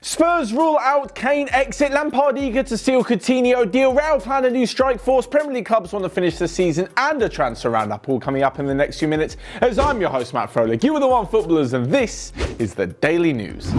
Spurs rule out Kane exit, Lampard eager to seal Coutinho deal, Real plan a new strike force, Premier League clubs want to finish the season, and a transfer roundup all coming up in the next few minutes as I'm your host Matt Froelich. You are the Onefootballers and this is the Daily News.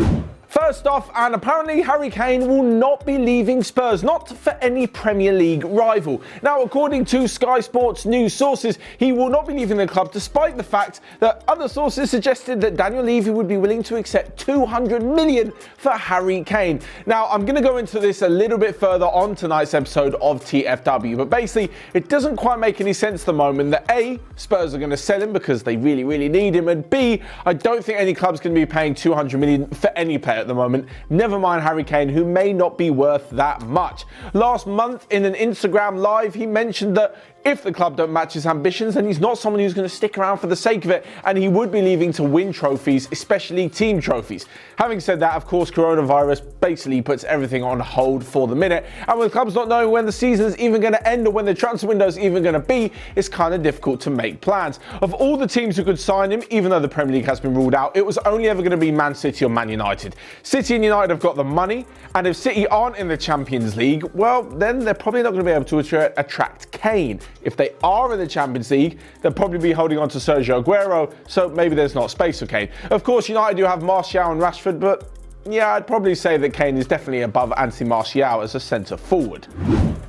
First off, and apparently Harry Kane will not be leaving Spurs, not for any Premier League rival. Now, according to Sky Sports news sources, he will not be leaving the club despite the fact that other sources suggested that Daniel Levy would be willing to accept 200 million for Harry Kane. Now, I'm going to go into this a little bit further on tonight's episode of TFW, but basically it doesn't quite make any sense at the moment that A, Spurs are going to sell him because they really need him, and B, I don't think any club's going to be paying 200 million for any player at the moment, never mind Harry Kane, who may not be worth that much. Last month in an Instagram live, he mentioned that if the club don't match his ambitions, then he's not someone who's going to stick around for the sake of it, and he would be leaving to win trophies, especially team trophies. Having said that, of course, coronavirus basically puts everything on hold for the minute, and with clubs not knowing when the season's even going to end or when the transfer window's even going to be, it's kind of difficult to make plans. Of all the teams who could sign him, even though the Premier League has been ruled out, it was only ever going to be Man City or Man United. City and United have got the money, and if City aren't in the Champions League, well, then they're probably not going to be able to attract Kane. If they are in the Champions League, they'll probably be holding on to Sergio Aguero, so maybe there's not space for Kane. Of course, United do have Martial and Rashford, but yeah, I'd probably say that Kane is definitely above Anthony Martial as a centre forward.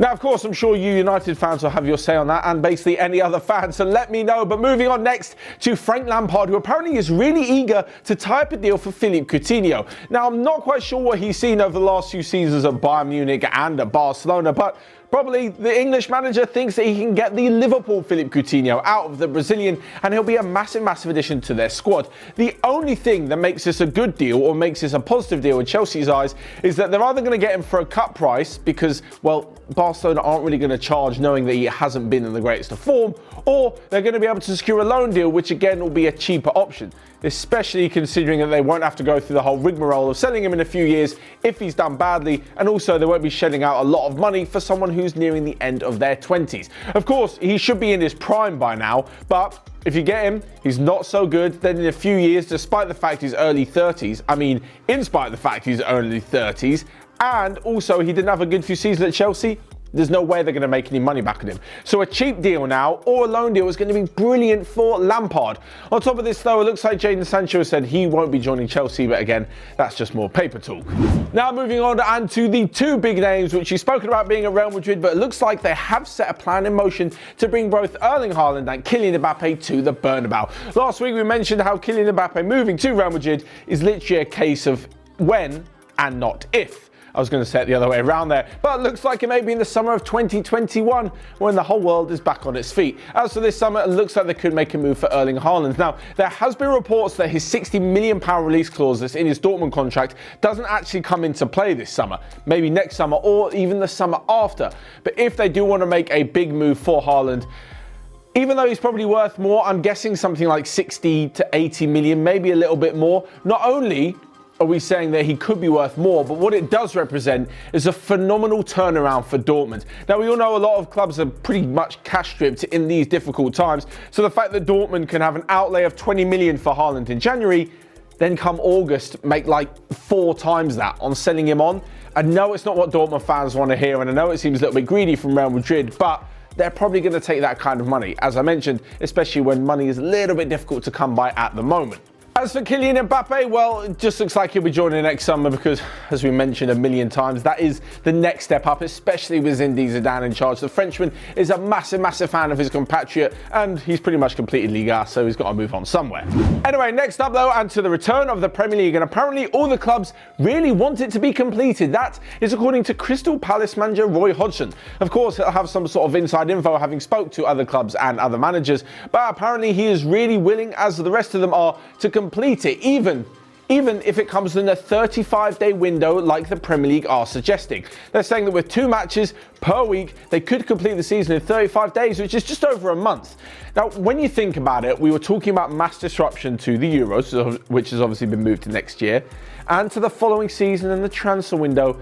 Now, of course, I'm sure you United fans will have your say on that, and basically any other fans, so let me know. But moving on next to Frank Lampard, who apparently is really eager to tie up a deal for Philippe Coutinho. Now, I'm not quite sure what he's seen over the last few seasons at Bayern Munich and at Barcelona, but probably the English manager thinks that he can get the Liverpool Philippe Coutinho out of the Brazilian, and he'll be a massive addition to their squad. The only thing that makes this a good deal, or makes this a positive deal in Chelsea's eyes, is that they're either going to get him for a cut price because, well, Barcelona aren't really going to charge knowing that he hasn't been in the greatest of form, or they're going to be able to secure a loan deal, which again will be a cheaper option, especially considering that they won't have to go through the whole rigmarole of selling him in a few years if he's done badly, and also they won't be shelling out a lot of money for someone who's nearing the end of their 20s. Of course, he should be in his prime by now, but if you get him, he's not so good, then in a few years, despite the fact he's early 30s, in spite of the fact he's early 30s, and also he didn't have a good few seasons at Chelsea, there's no way they're going to make any money back on him. So a cheap deal now or a loan deal is going to be brilliant for Lampard. On top of this, though, it looks like Jadon Sancho said he won't be joining Chelsea, but again, that's just more paper talk. Now moving on and to the two big names which you've spoken about being at Real Madrid, but it looks like they have set a plan in motion to bring both Erling Haaland and Kylian Mbappe to the Bernabeu. Last week we mentioned how Kylian Mbappe moving to Real Madrid is literally a case of when and not if. I was going to say it the other way around there, but it looks like it may be in the summer of 2021 when the whole world is back on its feet. As for this summer, it looks like they could make a move for Erling Haaland. Now, there has been reports that his £60 million release clause that's in his Dortmund contract doesn't actually come into play this summer, maybe next summer or even the summer after. But if they do want to make a big move for Haaland, even though he's probably worth more, I'm guessing something like 60 to 80 million, maybe a little bit more, not only are we saying that he could be worth more, but what it does represent is a phenomenal turnaround for Dortmund. Now, we all know a lot of clubs are pretty much cash stripped in these difficult times, so the fact that Dortmund can have an outlay of 20 million for Haaland in January, then come August make like 4 times that on selling him on. I know it's not what Dortmund fans want to hear, and I know it seems a little bit greedy from Real Madrid, but they're probably going to take that kind of money, as I mentioned, especially when money is a little bit difficult to come by at the moment. As for Kylian Mbappe, well, it just looks like he'll be joining next summer because, as we mentioned a million times, that is the next step up, especially with Zinedine Zidane in charge. The Frenchman is a massive fan of his compatriot, and he's pretty much completed Liga, so he's got to move on somewhere. Anyway, next up though, and to the return of the Premier League, and apparently all the clubs really want it to be completed. That is according to Crystal Palace manager Roy Hodgson. Of course, he'll have some sort of inside info having spoke to other clubs and other managers, but apparently he is really willing, as the rest of them are, to complete it, even if it comes in a 35-day window like the Premier League are suggesting. They're saying that with 2 matches per week, they could complete the season in 35 days, which is just over a month. Now, when you think about it, we were talking about mass disruption to the Euros, which has obviously been moved to next year, and to the following season and the transfer window.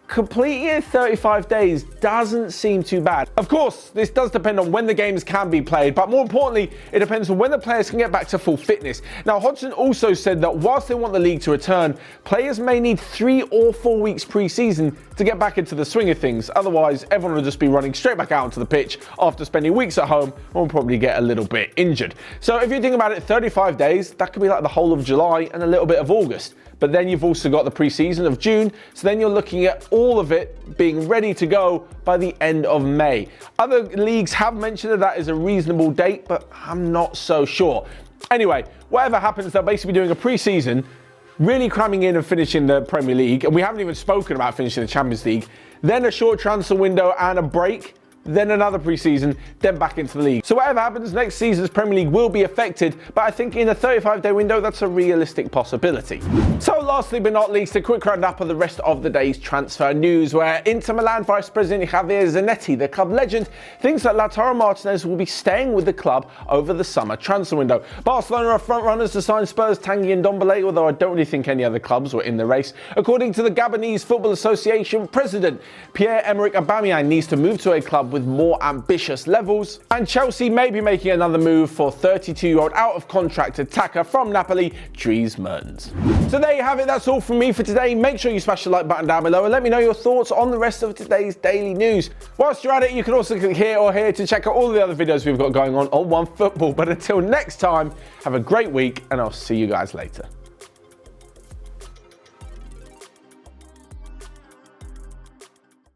completing it in 35 days doesn't seem too bad. Of course, this does depend on when the games can be played, but more importantly, it depends on when the players can get back to full fitness. Now, Hodgson also said that whilst they want the league to return, players may need 3 or 4 weeks pre-season to get back into the swing of things. Otherwise, everyone will just be running straight back out onto the pitch after spending weeks at home and will probably get a little bit injured. So if you think about it, 35 days, that could be like the whole of July and a little bit of August. But then you've also got the pre-season of June, so then you're looking at all of it being ready to go by the end of May. Other leagues have mentioned that that is a reasonable date, but I'm not so sure. Anyway, whatever happens, they'll basically be doing a pre-season, really cramming in and finishing the Premier League, and we haven't even spoken about finishing the Champions League, then a short transfer window and a break, then another pre-season, then back into the league. So whatever happens, next season's Premier League will be affected, but I think in a 35-day window, that's a realistic possibility. So lastly but not least, a quick roundup of the rest of the day's transfer news, where Inter Milan Vice President Javier Zanetti, the club legend, thinks that Lautaro Martinez will be staying with the club over the summer transfer window. Barcelona are front runners to sign Spurs' Tanguy and Ndombele, although I don't really think any other clubs were in the race. According to the Gabonese Football Association president, Pierre-Emerick Aubameyang needs to move to a club with more ambitious levels, and Chelsea may be making another move for 32-year-old out-of-contract attacker from Napoli, Dries Mertens. So there you have it, that's all from me for today. Make sure you smash the like button down below and let me know your thoughts on the rest of today's daily news. Whilst you're at it, you can also click here or here to check out all the other videos we've got going on OneFootball. But until next time, have a great week and I'll see you guys later.